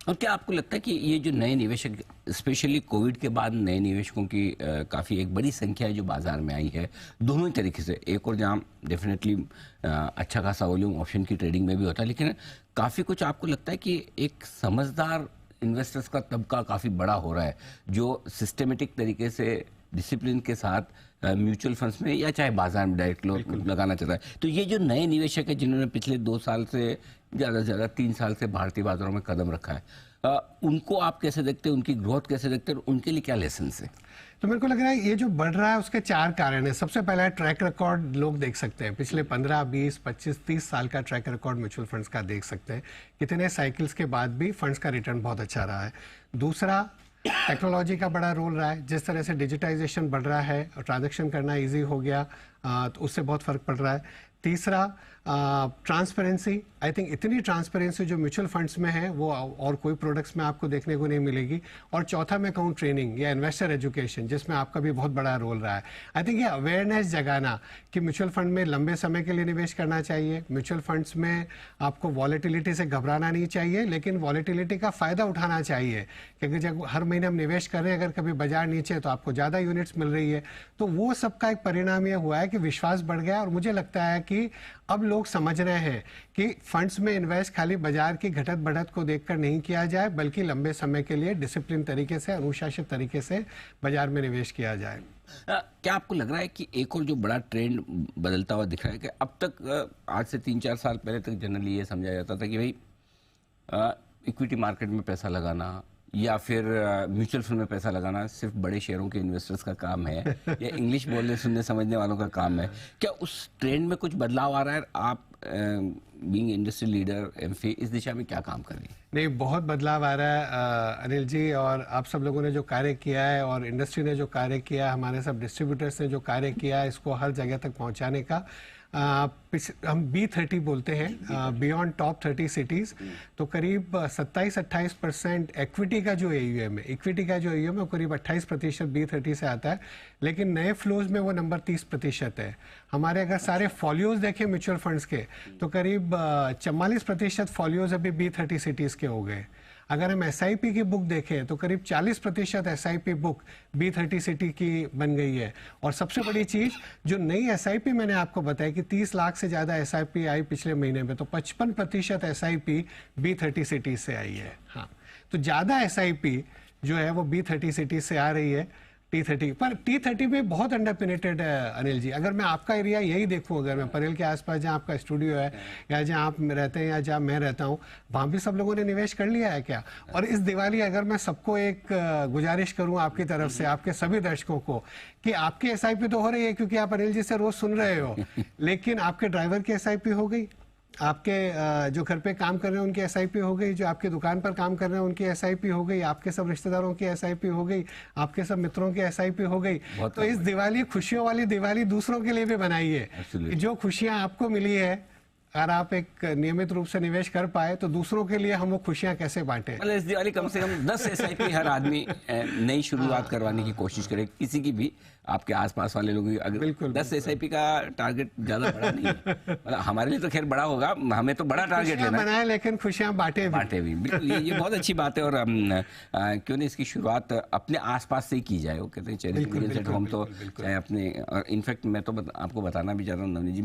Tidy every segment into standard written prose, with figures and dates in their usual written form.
और क्या आपको लगता है कि ये जो नए निवेशक, स्पेशली कोविड के बाद नए निवेशकों की काफ़ी एक बड़ी संख्या है जो बाजार में आई है, दोनों ही तरीके से, एक और जहाँ डेफिनेटली अच्छा खासा वॉल्यूम ऑप्शन की ट्रेडिंग में भी होता है, लेकिन काफ़ी कुछ आपको लगता है कि एक समझदार इन्वेस्टर्स का तबका काफ़ी बड़ा हो रहा है जो सिस्टमेटिक तरीके से डिसिप्लिन के साथ म्यूचुअल फंड्स में या चाहे बाजार में डायरेक्ट लगाना चाहता है। तो ये जो नए निवेशक है जिन्होंने पिछले 2 साल से ज़्यादा से ज़्यादा 3 साल से भारतीय बाजारों में कदम रखा है, उनको आप कैसे देखते हैं, उनकी ग्रोथ कैसे देखते हैं, उनके लिए क्या लेसन है? तो मेरे को लग रहा है ये जो बढ़ रहा है उसके 4 कारण है। सबसे पहला है ट्रैक रिकॉर्ड। लोग देख सकते हैं पिछले 15, 20, 25, 30 साल का ट्रैक रिकॉर्ड म्यूचुअल फंड्स का देख सकते हैं, कितने साइकिल्स के बाद भी फंड्स का रिटर्न बहुत अच्छा रहा है। दूसरा, टेक्नोलॉजी का बड़ा रोल रहा है। जिस तरह से डिजिटाइजेशन बढ़ रहा है और ट्रांजैक्शन करना इजी हो गया, तो उससे बहुत फर्क पड़ रहा है। तीसरा, ट्रांसपेरेंसी। आई थिंक इतनी ट्रांसपेरेंसी जो म्यूचुअल फंड्स में है वो और कोई प्रोडक्ट्स में आपको देखने को नहीं मिलेगी। और चौथा, मैं कहूँ ट्रेनिंग या इन्वेस्टर एजुकेशन, जिसमें आपका भी बहुत बड़ा रोल रहा है। आई थिंक ये अवेयरनेस जगाना कि म्यूचुअल फंड में लंबे समय के लिए निवेश करना चाहिए, म्यूचुअल फंड्स में आपको वॉलेटिलिटी से घबराना नहीं चाहिए, लेकिन वॉलेटिलिटी का फ़ायदा उठाना चाहिए, क्योंकि जब हर महीने हम निवेश कर रहे हैं, अगर कभी बाजार नीचे तो आपको ज़्यादा यूनिट्स मिल रही है। तो वो सबका एक परिणाम ये हुआ है कि विश्वास बढ़ गया। और मुझे लगता है कि अब लोग समझ रहे हैं कि फंड्स में इन्वेस्ट खाली बाजार की घटत बढ़त को देखकर नहीं किया जाए, बल्कि लंबे समय के लिए डिसिप्लिन तरीके से, अनुशासित तरीके से बाजार में निवेश किया जाए। क्या आपको लग रहा है कि एक और जो बड़ा ट्रेंड बदलता हुआ दिख रहा है कि अब तक आज से 3-4 साल पहले तक जनरली ये समझा जाता था कि भाई इक्विटी मार्केट में पैसा लगाना या फिर म्यूचुअल फंड में पैसा लगाना सिर्फ बड़े शेयरों के इन्वेस्टर्स का काम है या इंग्लिश बोलने सुनने समझने वालों का काम है। क्या उस ट्रेंड में कुछ बदलाव आ रहा है? आप बीइंग इंडस्ट्री लीडर एमफी इस दिशा में क्या काम कर रही है? नहीं, बहुत बदलाव आ रहा है अनिल जी। और आप सब लोगों ने जो कार्य किया है और इंडस्ट्री ने जो कार्य किया है, हमारे सब डिस्ट्रीब्यूटर्स ने जो कार्य किया है इसको हर जगह तक पहुंचाने का, हम B30 बोलते हैं, बियॉन्ड टॉप 30 सिटीज़। तो करीब 27-28% इक्विटी का जो AUM है, इक्विटी का जो AUM है वो करीब 28% B30 से आता है, लेकिन नए फ्लोज में वो नंबर 30% है। हमारे अगर सारे फॉलियोज देखें म्यूचुअल फंड्स के, तो करीब 44% फॉलियोज अभी B30 सिटीज़ के हो गए। अगर हम SIP की बुक देखें तो करीब 40% SIP बुक B30 सिटी की बन गई है। और सबसे बड़ी चीज़, जो नई SIP मैंने आपको बताया कि 30 लाख से ज़्यादा SIP आई पिछले महीने में, तो 55% SIP B30 सिटी से आई है। हाँ, तो ज़्यादा SIP जो है वो B30 सिटी से आ रही है T30 पर। T30 में बहुत अंडर पेनिट्रेटेड है अनिल जी। अगर मैं आपका एरिया यही देखूं, अगर मैं परेल के आसपास जहां आपका स्टूडियो है या जहां आप रहते हैं या जहां मैं रहता हूं, वहां भी सब लोगों ने निवेश कर लिया है क्या? और इस दिवाली अगर मैं सबको एक गुजारिश करूं आपकी तरफ से, आपके सभी दर्शकों को, कि आपकी SIP तो हो रही है क्योंकि आप अनिल जी से रोज सुन रहे हो, लेकिन आपके ड्राइवर की SIP हो गई, आपके जो घर पे काम कर रहे हैं उनकी SIP हो गई, जो आपकी दुकान पर काम कर रहे हैं उनकी SIP हो गई, आपके सब रिश्तेदारों की SIP हो गई, आपके सब मित्रों की SIP हो गई। तो इस दिवाली, खुशियों वाली दिवाली दूसरों के लिए भी बनाइए। जो खुशियां आपको मिली है, अगर आप एक नियमित रूप से निवेश कर पाए तो दूसरों के लिए हम वो खुशियां कैसे बांटे। मतलब इस दिवाली कम से कम 10 SIP हर आदमी नई शुरुआत करवाने की कोशिश करे, किसी की भी, आपके आसपास वाले लोगों की। अगर 10 SIP का टारगेट ज्यादा बड़ा नहीं है, मतलब हमारे लिए तो खैर बड़ा होगा, हमें तो बड़ा टारगेट लेना है, बनाए लेकिन खुशियां बांटे भी। बिल्कुल, ये बहुत अच्छी बात है। और क्यों नहीं इसकी शुरुआत अपने आसपास से ही की जाए। वो कहते हैं चैरिटी एट होम, तो चाहे अपने, इनफैक्ट मैं तो आपको बताना भी चाहता हूँ नवनीत जी,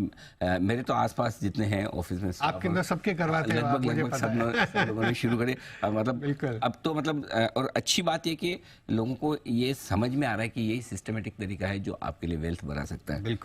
मेरे तो आसपास जितने हैं ऑफिस में आपके अंदर सबके करवाते हैं, लगभग सब लोगों ने शुरू करे। मतलब अब तो मतलब, और अच्छी बात ये कि लोगों को ये समझ में आ रहा है कि यही सिस्टमेटिक तरीका है जो आपके लिए वेल्थ बना सकता है।